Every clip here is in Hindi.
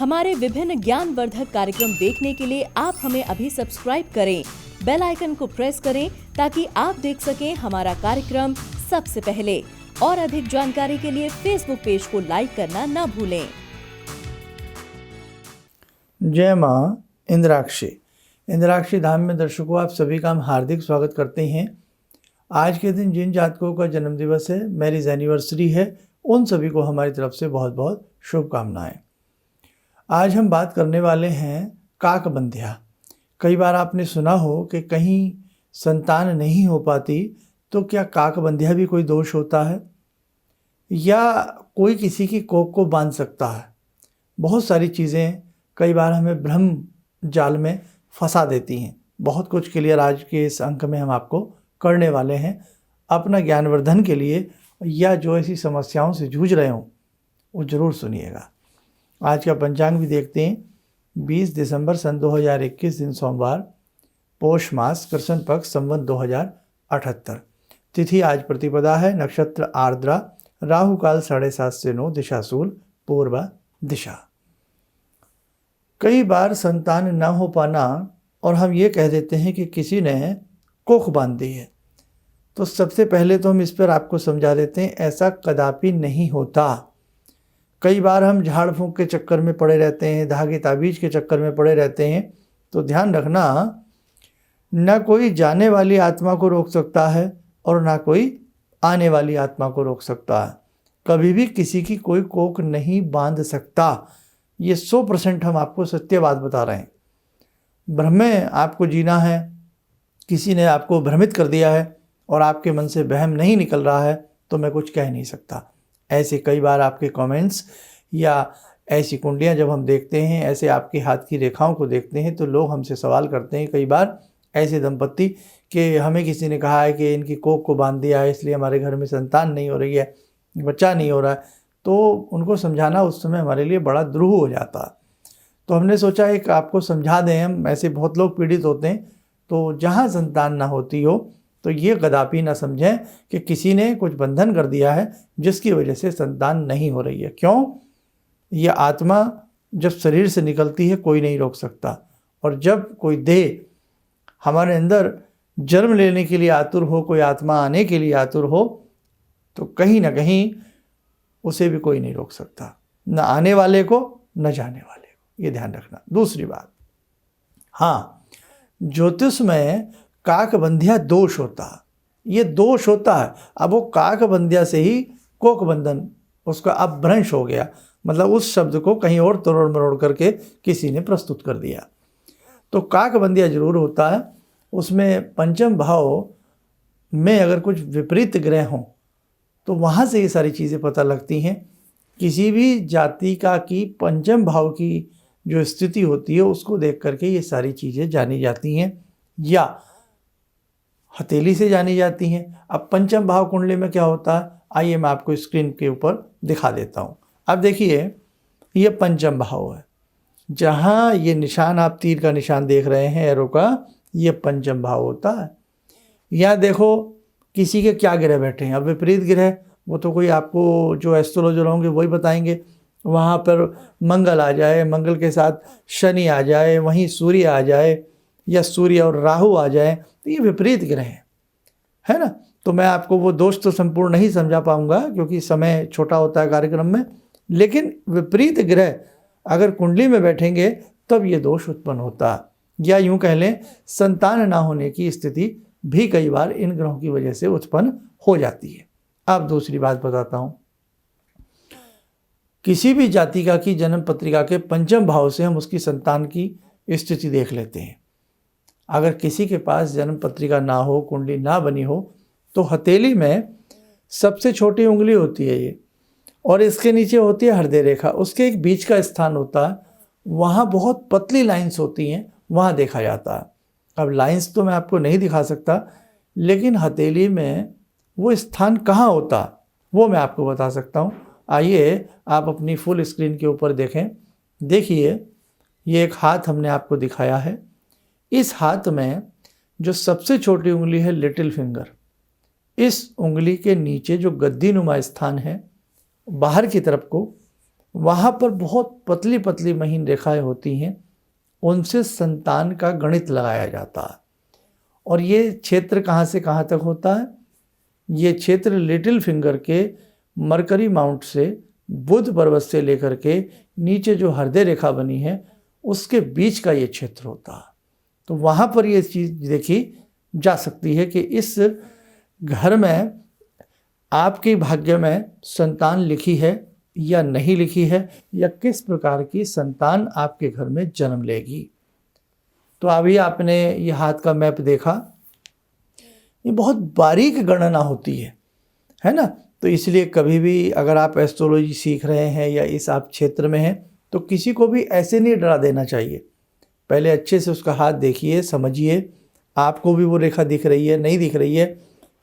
हमारे विभिन्न ज्ञानवर्धक कार्यक्रम देखने के लिए आप हमें अभी सब्सक्राइब करें, बेल आइकन को प्रेस करें ताकि आप देख सकें हमारा कार्यक्रम सबसे पहले। और अधिक जानकारी के लिए फेसबुक पेज को लाइक करना न भूलें। जय माँ इंद्राक्षी। इंद्राक्षी धाम में दर्शकों आप सभी का हम हार्दिक स्वागत करते हैं। आज के दिन जिन जातकों का जन्म दिवस है, मैरिज एनिवर्सरी है, उन सभी को हमारी तरफ से बहुत बहुत शुभकामनाएं। आज हम बात करने वाले हैं काकबंधिया। कई बार आपने सुना हो कि कहीं संतान नहीं हो पाती तो क्या काकबंधिया भी कोई दोष होता है, या कोई किसी की कोख को बांध सकता है। बहुत सारी चीज़ें कई बार हमें भ्रम जाल में फंसा देती हैं। बहुत कुछ क्लियर आज के इस अंक में हम आपको करने वाले हैं। अपना ज्ञानवर्धन के लिए या जो ऐसी समस्याओं से जूझ रहे हों वो ज़रूर सुनिएगा। आज का पंचांग भी देखते हैं। 20 दिसंबर सन 2021 दिन सोमवार, पोष मास, कृष्ण पक्ष, संवत 2078। तिथि आज प्रतिपदा है, नक्षत्र आर्द्रा, राहु काल 7:30 से 9, दिशा शूल, पूर्व दिशा। कई बार संतान न हो पाना और हम ये कह देते हैं कि किसी ने कोख बांध दी है, तो सबसे पहले तो हम इस पर आपको समझा देते हैं, ऐसा कदापि नहीं होता। कई बार हम झाड़ फूंक के चक्कर में पड़े रहते हैं, धागे ताबीज के चक्कर में पड़े रहते हैं। तो ध्यान रखना, न कोई जाने वाली आत्मा को रोक सकता है और ना कोई आने वाली आत्मा को रोक सकता है। कभी भी किसी की कोई कोख नहीं बांध सकता। ये 100% हम आपको सत्य बात बता रहे हैं। भ्रम में आपको जीना है, किसी ने आपको भ्रमित कर दिया है और आपके मन से वहम नहीं निकल रहा है तो मैं कुछ कह नहीं सकता। ऐसे कई बार आपके कमेंट्स या ऐसी कुंडलियाँ जब हम देखते हैं, ऐसे आपके हाथ की रेखाओं को देखते हैं, तो लोग हमसे सवाल करते हैं कई बार, ऐसे दंपत्ति, कि हमें किसी ने कहा है कि इनकी कोख को बांध दिया है इसलिए हमारे घर में संतान नहीं हो रही है, बच्चा नहीं हो रहा है। तो उनको समझाना उस समय हमारे लिए बड़ा द्रोह हो जाता। तो हमने सोचा एक आपको समझा दें। हम ऐसे बहुत लोग पीड़ित होते हैं, तो जहाँ संतान ना होती हो तो ये कदापि ना समझें कि किसी ने कुछ बंधन कर दिया है जिसकी वजह से संतान नहीं हो रही है। क्यों? ये आत्मा जब शरीर से निकलती है कोई नहीं रोक सकता, और जब कोई देह हमारे अंदर जन्म लेने के लिए आतुर हो, कोई आत्मा आने के लिए आतुर हो, तो कहीं ना कहीं उसे भी कोई नहीं रोक सकता, न आने वाले को न जाने वाले को। ये ध्यान रखना। दूसरी बात, हाँ, ज्योतिष में काकबंधिया दोष होता है। ये दोष होता है। अब वो काकबंधिया से ही कोक बंधन उसका अपभ्रंश हो गया, मतलब उस शब्द को कहीं और तोड़ मरोड़ करके किसी ने प्रस्तुत कर दिया। तो काकबंधिया जरूर होता है। उसमें पंचम भाव में अगर कुछ विपरीत ग्रह हों तो वहाँ से ये सारी चीज़ें पता लगती हैं। किसी भी जाति का की पंचम भाव की जो स्थिति होती है उसको देख करके ये सारी चीज़ें जानी जाती हैं, या हथेली से जानी जाती हैं। अब पंचम भाव कुंडली में क्या होता है, आइए मैं आपको स्क्रीन के ऊपर दिखा देता हूँ। अब देखिए, ये पंचम भाव है। जहाँ ये निशान आप तीर का निशान देख रहे हैं, एरो का, ये पंचम भाव होता है। या देखो किसी के क्या ग्रह बैठे हैं। अब विपरीत ग्रह वो तो कोई आपको जो एस्ट्रोलॉजर होंगे वही बताएंगे। वहाँ पर मंगल आ जाए, मंगल के साथ शनि आ जाए, वहीं सूर्य आ जाए, या सूर्य और राहु आ जाए, तो ये विपरीत ग्रह है ना। तो मैं आपको वो दोष तो संपूर्ण नहीं समझा पाऊंगा क्योंकि समय छोटा होता है कार्यक्रम में, लेकिन विपरीत ग्रह अगर कुंडली में बैठेंगे तब ये दोष उत्पन्न होता है। या यूं कह लें, संतान ना होने की स्थिति भी कई बार इन ग्रहों की वजह से उत्पन्न हो जाती है। अब दूसरी बात बताता हूं। किसी भी जातिका की जन्म पत्रिका के पंचम भाव से हम उसकी संतान की स्थिति देख लेते हैं। अगर किसी के पास जन्म पत्रिका ना हो, कुंडली ना बनी हो, तो हथेली में सबसे छोटी उंगली होती है ये, और इसके नीचे होती है हृदय रेखा। उसके एक बीच का स्थान होता है, वहाँ बहुत पतली लाइंस होती हैं, वहाँ देखा जाता है। अब लाइंस तो मैं आपको नहीं दिखा सकता, लेकिन हथेली में वो स्थान कहाँ होता वो मैं आपको बता सकता हूँ। आइए आप अपनी फुल स्क्रीन के ऊपर देखें। देखिए, ये एक हाथ हमने आपको दिखाया है। इस हाथ में जो सबसे छोटी उंगली है, लिटिल फिंगर, इस उंगली के नीचे जो गद्दी नुमा स्थान है, बाहर की तरफ को वहाँ पर बहुत पतली पतली महीन रेखाएं होती हैं, उनसे संतान का गणित लगाया जाता है। और ये क्षेत्र कहाँ से कहाँ तक होता है? ये क्षेत्र लिटिल फिंगर के मरकरी माउंट से बुध पर्वत से लेकर के नीचे जो हृदय रेखा बनी है उसके बीच का ये क्षेत्र होता है। तो वहाँ पर ये चीज़ देखी जा सकती है कि इस घर में आपके भाग्य में संतान लिखी है या नहीं लिखी है, या किस प्रकार की संतान आपके घर में जन्म लेगी। तो अभी आपने ये हाथ का मैप देखा, ये बहुत बारीक गणना होती है ना। तो इसलिए कभी भी अगर आप एस्ट्रोलॉजी सीख रहे हैं या इस आप क्षेत्र में हैं तो किसी को भी ऐसे नहीं डरा देना चाहिए। पहले अच्छे से उसका हाथ देखिए, समझिए आपको भी वो रेखा दिख रही है नहीं दिख रही है,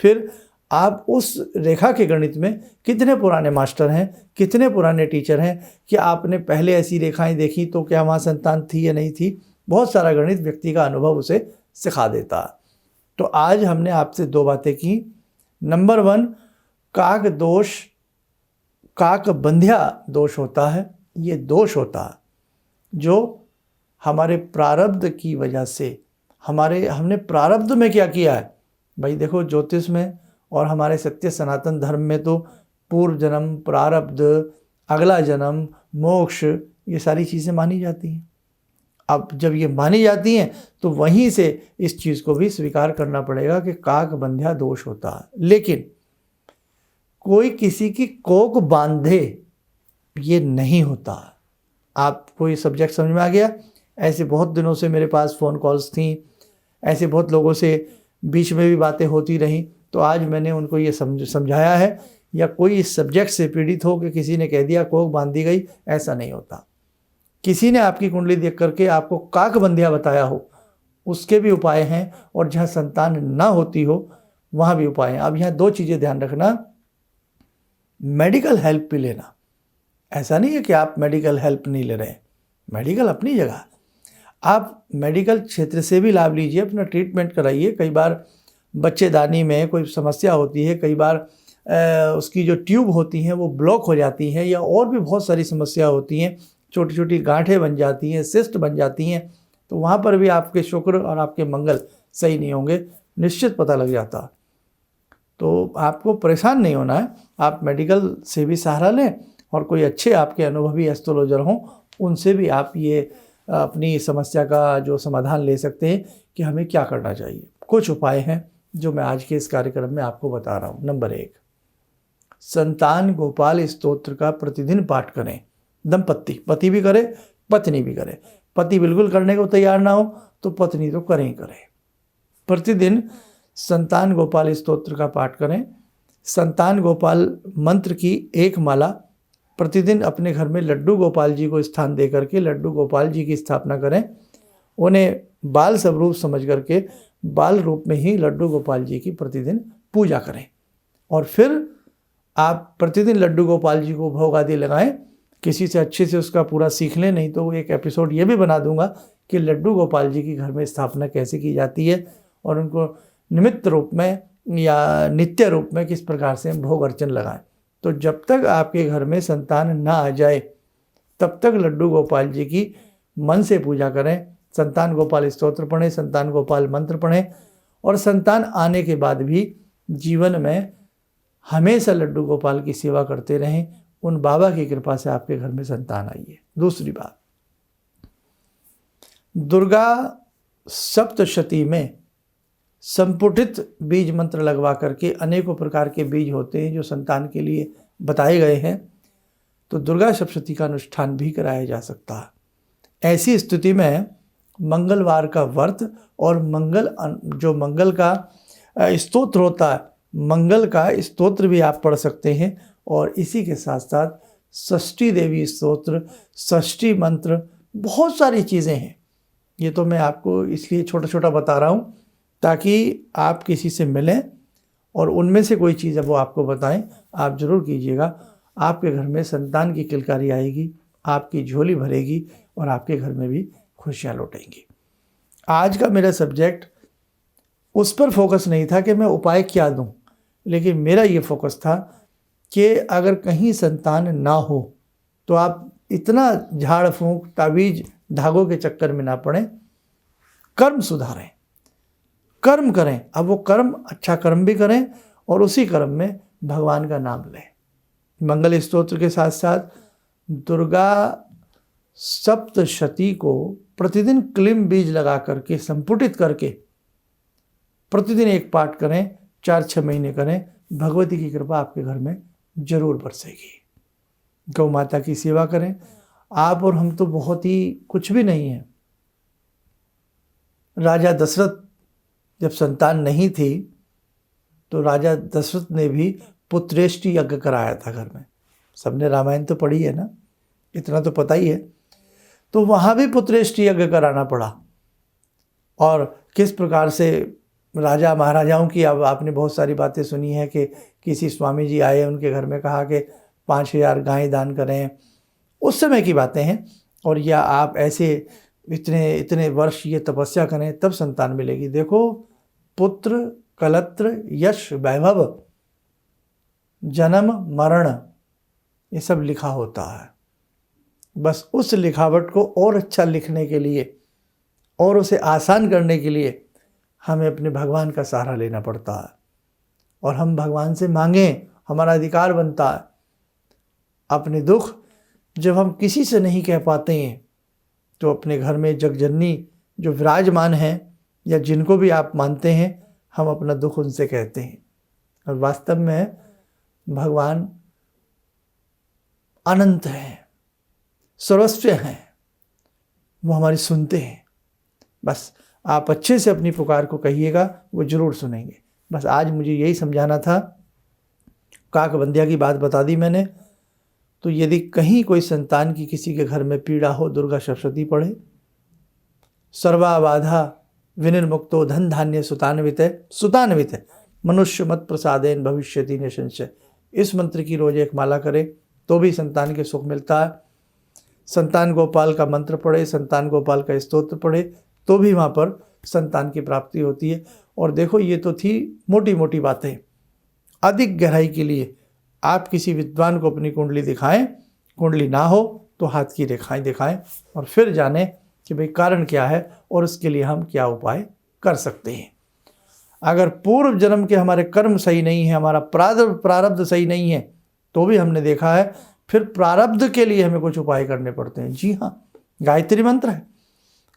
फिर आप उस रेखा के गणित में कितने पुराने मास्टर हैं, कितने पुराने टीचर हैं, कि आपने पहले ऐसी रेखाएं देखी तो क्या वहाँ संतान थी या नहीं थी। बहुत सारा गणित व्यक्ति का अनुभव उसे सिखा देता है। तो आज हमने आपसे 2 बातें की। नंबर 1, काक दोष, काक बंध्या दोष होता है। ये दोष होता है जो हमारे प्रारब्ध की वजह से, हमने प्रारब्ध में क्या किया है भाई। देखो ज्योतिष में और हमारे सत्य सनातन धर्म में तो पूर्व जन्म, प्रारब्ध, अगला जन्म, मोक्ष, ये सारी चीज़ें मानी जाती हैं। अब जब ये मानी जाती हैं तो वहीं से इस चीज़ को भी स्वीकार करना पड़ेगा कि काक बंध्या दोष होता है। लेकिन कोई किसी की कोक बांधे ये नहीं होता। आपको ये सब्जेक्ट समझ में आ गया? ऐसे बहुत दिनों से मेरे पास फ़ोन कॉल्स थी, ऐसे बहुत लोगों से बीच में भी बातें होती रहीं, तो आज मैंने उनको ये समझाया है। या कोई इस सब्जेक्ट से पीड़ित हो कि किसी ने कह दिया कोक बांध दी गई, ऐसा नहीं होता। किसी ने आपकी कुंडली देख करके आपको काक बंधिया बताया हो, उसके भी उपाय हैं, और जहाँ संतान ना होती हो वहाँ भी उपाय हैं। अब यहाँ 2 चीज़ें ध्यान रखना, मेडिकल हेल्प भी लेना। ऐसा नहीं है कि आप मेडिकल हेल्प नहीं ले रहे हैं, मेडिकल अपनी जगह, आप मेडिकल क्षेत्र से भी लाभ लीजिए, अपना ट्रीटमेंट कराइए। कई बार बच्चेदानी में कोई समस्या होती है, कई बार उसकी जो ट्यूब होती हैं वो ब्लॉक हो जाती हैं, या और भी बहुत सारी समस्या होती हैं, छोटी छोटी गांठें बन जाती हैं, सिस्ट बन जाती हैं। तो वहाँ पर भी आपके शुक्र और आपके मंगल सही नहीं होंगे, निश्चित पता लग जाता। तो आपको परेशान नहीं होना है, आप मेडिकल से भी सहारा लें, और कोई अच्छे आपके अनुभवी एस्ट्रोलॉजर हों उनसे भी आप ये अपनी समस्या का जो समाधान ले सकते हैं कि हमें क्या करना चाहिए। कुछ उपाय हैं जो मैं आज के इस कार्यक्रम में आपको बता रहा हूँ। नंबर 1, संतान गोपाल स्तोत्र का प्रतिदिन पाठ करें। दंपत्ति, पति भी करे पत्नी भी करे। पति बिल्कुल करने को तैयार ना हो तो पत्नी तो करें ही करें। प्रतिदिन संतान गोपाल स्तोत्र का पाठ करें। संतान गोपाल मंत्र की 1 माला प्रतिदिन अपने घर में लड्डू गोपाल जी को स्थान दे करके लड्डू गोपाल जी की स्थापना करें। उन्हें बाल स्वरूप समझ करके बाल रूप में ही लड्डू गोपाल जी की प्रतिदिन पूजा करें। और फिर आप प्रतिदिन लड्डू गोपाल जी को भोग आदि लगाएं। किसी से अच्छे से उसका पूरा सीख लें, नहीं तो एक एपिसोड ये भी बना दूंगा कि लड्डू गोपाल जी की घर में स्थापना कैसे की जाती है, और उनको निमित्त रूप में या नित्य रूप में किस प्रकार से भोग अर्चन लगाएं। तो जब तक आपके घर में संतान ना आ जाए तब तक लड्डू गोपाल जी की मन से पूजा करें। संतान गोपाल स्तोत्र पढ़ें, संतान गोपाल मंत्र पढ़ें, और संतान आने के बाद भी जीवन में हमेशा लड्डू गोपाल की सेवा करते रहें। उन बाबा की कृपा से आपके घर में संतान आई है। दूसरी बात, दुर्गा सप्तशती में संपुटित बीज मंत्र लगवा करके, अनेकों प्रकार के बीज होते हैं जो संतान के लिए बताए गए हैं, तो दुर्गा सप्तशती का अनुष्ठान भी कराया जा सकता है। ऐसी स्थिति में मंगलवार का व्रत और मंगल का स्तोत्र होता है, मंगल का स्तोत्र भी आप पढ़ सकते हैं। और इसी के साथ साथ षष्ठी देवी स्तोत्र, षष्ठी मंत्र, बहुत सारी चीज़ें हैं। ये तो मैं आपको इसलिए छोटा छोटा बता रहा हूँ ताकि आप किसी से मिलें और उनमें से कोई चीज़ वो आपको बताएं। आप ज़रूर कीजिएगा, आपके घर में संतान की किलकारी आएगी, आपकी झोली भरेगी और आपके घर में भी खुशियाँ लौटेंगी। आज का मेरा सब्जेक्ट उस पर फोकस नहीं था कि मैं उपाय क्या दूं, लेकिन मेरा ये फोकस था कि अगर कहीं संतान ना हो तो आप इतना झाड़ फूंक ताबीज धागों के चक्कर में ना पड़ें, कर्म सुधारें, कर्म करें। अब वो कर्म अच्छा कर्म भी करें और उसी कर्म में भगवान का नाम लें। मंगल स्तोत्र के साथ साथ दुर्गा सप्तशती को प्रतिदिन क्लीम बीज लगा करके संपुटित करके प्रतिदिन एक पाठ करें, 4-6 महीने करें। भगवती की कृपा आपके घर में जरूर बरसेगी। गौ माता की सेवा करें। आप और हम तो बहुत ही कुछ भी नहीं है। राजा दशरथ जब संतान नहीं थी तो राजा दशरथ ने भी पुत्रेष्टि यज्ञ कराया था घर में। सबने रामायण तो पढ़ी है ना, इतना तो पता ही है। तो वहाँ भी पुत्रेष्टि यज्ञ कराना पड़ा। और किस प्रकार से राजा महाराजाओं की, अब आपने बहुत सारी बातें सुनी है कि किसी स्वामी जी आए, उनके घर में कहा कि 5,000 गायें दान करें। उस समय की बातें हैं। और या आप ऐसे इतने वर्ष ये तपस्या करें तब संतान मिलेगी। देखो, पुत्र कलत्र यश वैभव जन्म मरण ये सब लिखा होता है। बस उस लिखावट को और अच्छा लिखने के लिए और उसे आसान करने के लिए हमें अपने भगवान का सहारा लेना पड़ता है। और हम भगवान से मांगें, हमारा अधिकार बनता है। अपने दुख जब हम किसी से नहीं कह पाते हैं तो अपने घर में जगजननी जो विराजमान हैं या जिनको भी आप मानते हैं, हम अपना दुख उनसे कहते हैं। और वास्तव में भगवान अनंत हैं, सर्वस्व हैं, वो हमारी सुनते हैं। बस आप अच्छे से अपनी पुकार को कहिएगा, वो जरूर सुनेंगे। बस आज मुझे यही समझाना था। काक बंदिया की बात बता दी मैंने। तो यदि कहीं कोई संतान की किसी के घर में पीड़ा हो, दुर्गा सप्तशती पढ़े। सर्वा बाधा विनिर्मुक्तो धन धान्य सुतान्वित मनुष्य मत प्रसादेन भविष्यति न संशय। इस मंत्र की रोज एक माला करें तो भी संतान के सुख मिलता है। संतान गोपाल का मंत्र पढ़े, संतान गोपाल का स्तोत्र पढ़े तो भी वहाँ पर संतान की प्राप्ति होती है। और देखो, ये तो थी मोटी मोटी बातें। अधिक गहराई के लिए आप किसी विद्वान को अपनी कुंडली दिखाएं। कुंडली ना हो तो हाथ की रेखाएं दिखाएं और फिर जानें कि भाई कारण क्या है और उसके लिए हम क्या उपाय कर सकते हैं। अगर पूर्व जन्म के हमारे कर्म सही नहीं है, हमारा प्रारब्ध सही नहीं है, तो भी हमने देखा है फिर प्रारब्ध के लिए हमें कुछ उपाय करने पड़ते हैं। जी हाँ, गायत्री मंत्र है।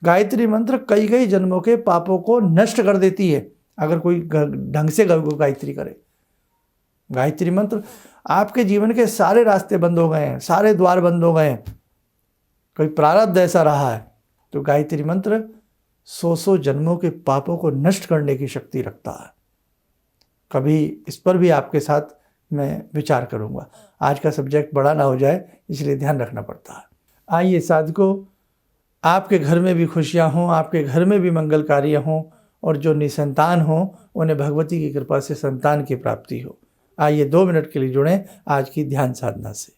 गायत्री मंत्र कई जन्मों के पापों को नष्ट कर देती है अगर कोई ढंग से गायत्री करे। गायत्री मंत्र, आपके जीवन के सारे रास्ते बंद हो गए हैं, सारे द्वार बंद हो गए हैं, कोई प्रारब्ध ऐसा रहा है, तो गायत्री मंत्र 100 जन्मों के पापों को नष्ट करने की शक्ति रखता है। कभी इस पर भी आपके साथ मैं विचार करूंगा। आज का सब्जेक्ट बड़ा ना हो जाए, इसलिए ध्यान रखना पड़ता है। आइए साधकों, आपके घर में भी खुशियां हों, आपके घर में भी मंगल कार्य हों और जो निसंतान हों उन्हें भगवती की कृपा से संतान की प्राप्ति हो। आइए 2 मिनट के लिए जुड़ें आज की ध्यान साधना से।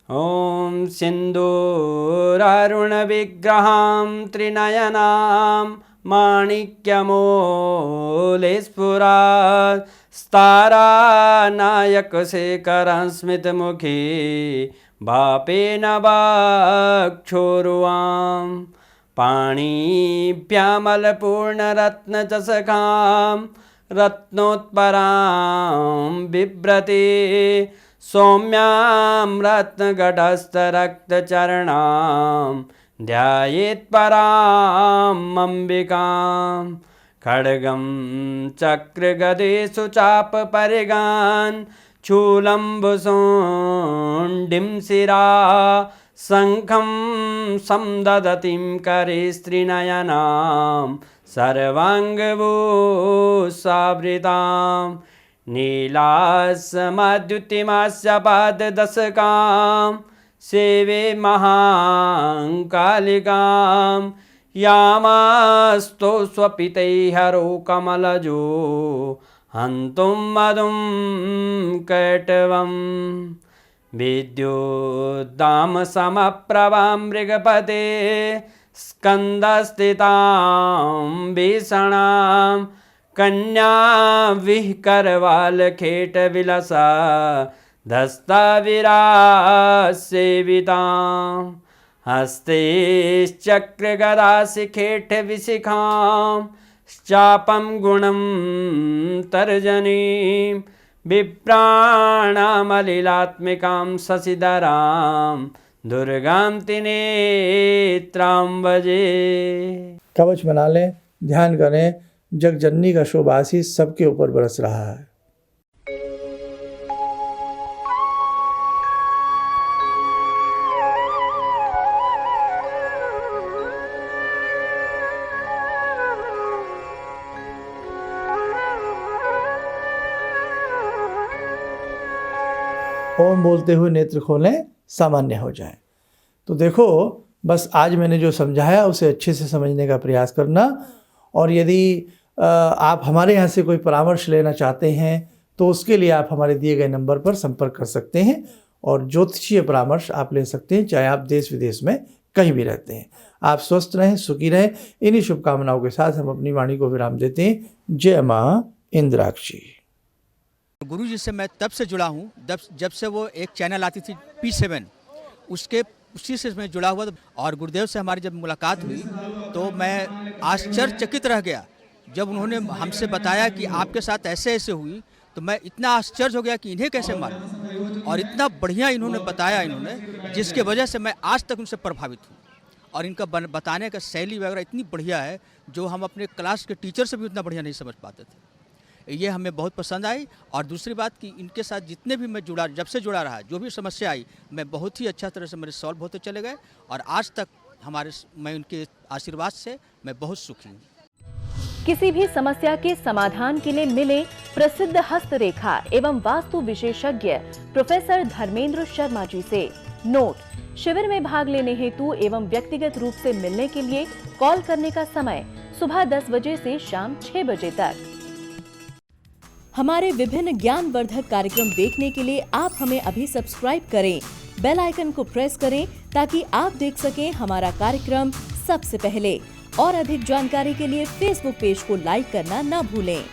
ॐ सिन्दूरारुण विग्रहां त्रिनयनां माणिक्यमूले स्फुरात् स्तारानायकशेखरं स्मितमुखी भापेन वाक्छोरुवां पाणिभ्यामलपूर्णरत्नचषकां रत्नोत्परां बिभ्रति सौम्यां रत्नगटस्थरक्तचरणां ध्यायेत्परां अम्बिकां खड्गं चक्रगदेषु चापपरिगान् शूलम्बुशुण्डिं शिरा शङ्खं संदधतीं करे स्त्रीनयनां सर्वाङ्गभूषावृतां नीलासमद्युतिमास्य पाददशकां सेवे महाकालिकां यामास्तो स्वपितैर्हरो कमलजो हन्तुं मधुं कैटवं विद्युद्दामसमप्रभां मृगपते स्कन्दस्थितां भीषणां कन्या विहकरवालखेटविलसा धस्ताविरासेवितां हस्तैश्चक्रगदाशिखेटविशिखां चापं गुणं तर्जनीं विप्राणामलिलात्मिकां शशिधरां दुर्गां त्रिनेत्रां भजे। कवच बना लें, ध्यान करें, जगजननी का शुभ आशीष सबके ऊपर बरस रहा है। ओम बोलते हुए नेत्र खोलें, सामान्य हो जाए। तो देखो, बस आज मैंने जो समझाया उसे अच्छे से समझने का प्रयास करना। और यदि आप हमारे यहाँ से कोई परामर्श लेना चाहते हैं तो उसके लिए आप हमारे दिए गए नंबर पर संपर्क कर सकते हैं और ज्योतिषीय परामर्श आप ले सकते हैं, चाहे आप देश विदेश में कहीं भी रहते हैं। आप स्वस्थ रहें, सुखी रहें। इन्हीं शुभकामनाओं के साथ हम अपनी वाणी को विराम देते हैं। जय माँ इंद्राक्षी। गुरु जी से मैं तब से जुड़ा हूँ जब से वो एक चैनल आती थी P7, उसी से मैं जुड़ा हुआ था। और गुरुदेव से हमारी जब मुलाकात हुई तो मैं आश्चर्यचकित रह गया जब उन्होंने हमसे बताया कि आपके साथ ऐसे ऐसे हुई। तो मैं इतना आश्चर्य हो गया कि इन्हें कैसे मालूम, और इतना बढ़िया इन्होंने बताया जिसके वजह से मैं आज तक उनसे प्रभावित हूँ। और इनका बताने का शैली वगैरह इतनी बढ़िया है जो हम अपने क्लास के टीचर से भी उतना बढ़िया नहीं समझ पाते थे। ये हमें बहुत पसंद आई। और दूसरी बात कि इनके साथ जितने भी मैं जब से जुड़ा रहा, जो भी समस्या आई, मैं बहुत ही अच्छा तरह से मेरे सॉल्व होते चले गए। और आज तक मैं उनके आशीर्वाद से मैं बहुत सुखी हूँ। किसी भी समस्या के समाधान के लिए मिले प्रसिद्ध हस्तरेखा एवं वास्तु विशेषज्ञ प्रोफेसर धर्मेंद्र शर्मा जी से। नोट: शिविर में भाग लेने हेतु एवं व्यक्तिगत रूप से मिलने के लिए कॉल करने का समय सुबह 10 बजे से शाम 6 बजे तक। हमारे विभिन्न ज्ञानवर्धक कार्यक्रम देखने के लिए आप हमें अभी सब्सक्राइब करें, बेल आइकन को प्रेस करें ताकि आप देख सकें हमारा कार्यक्रम सबसे पहले। और अधिक जानकारी के लिए फेसबुक पेज को लाइक करना न भूलें।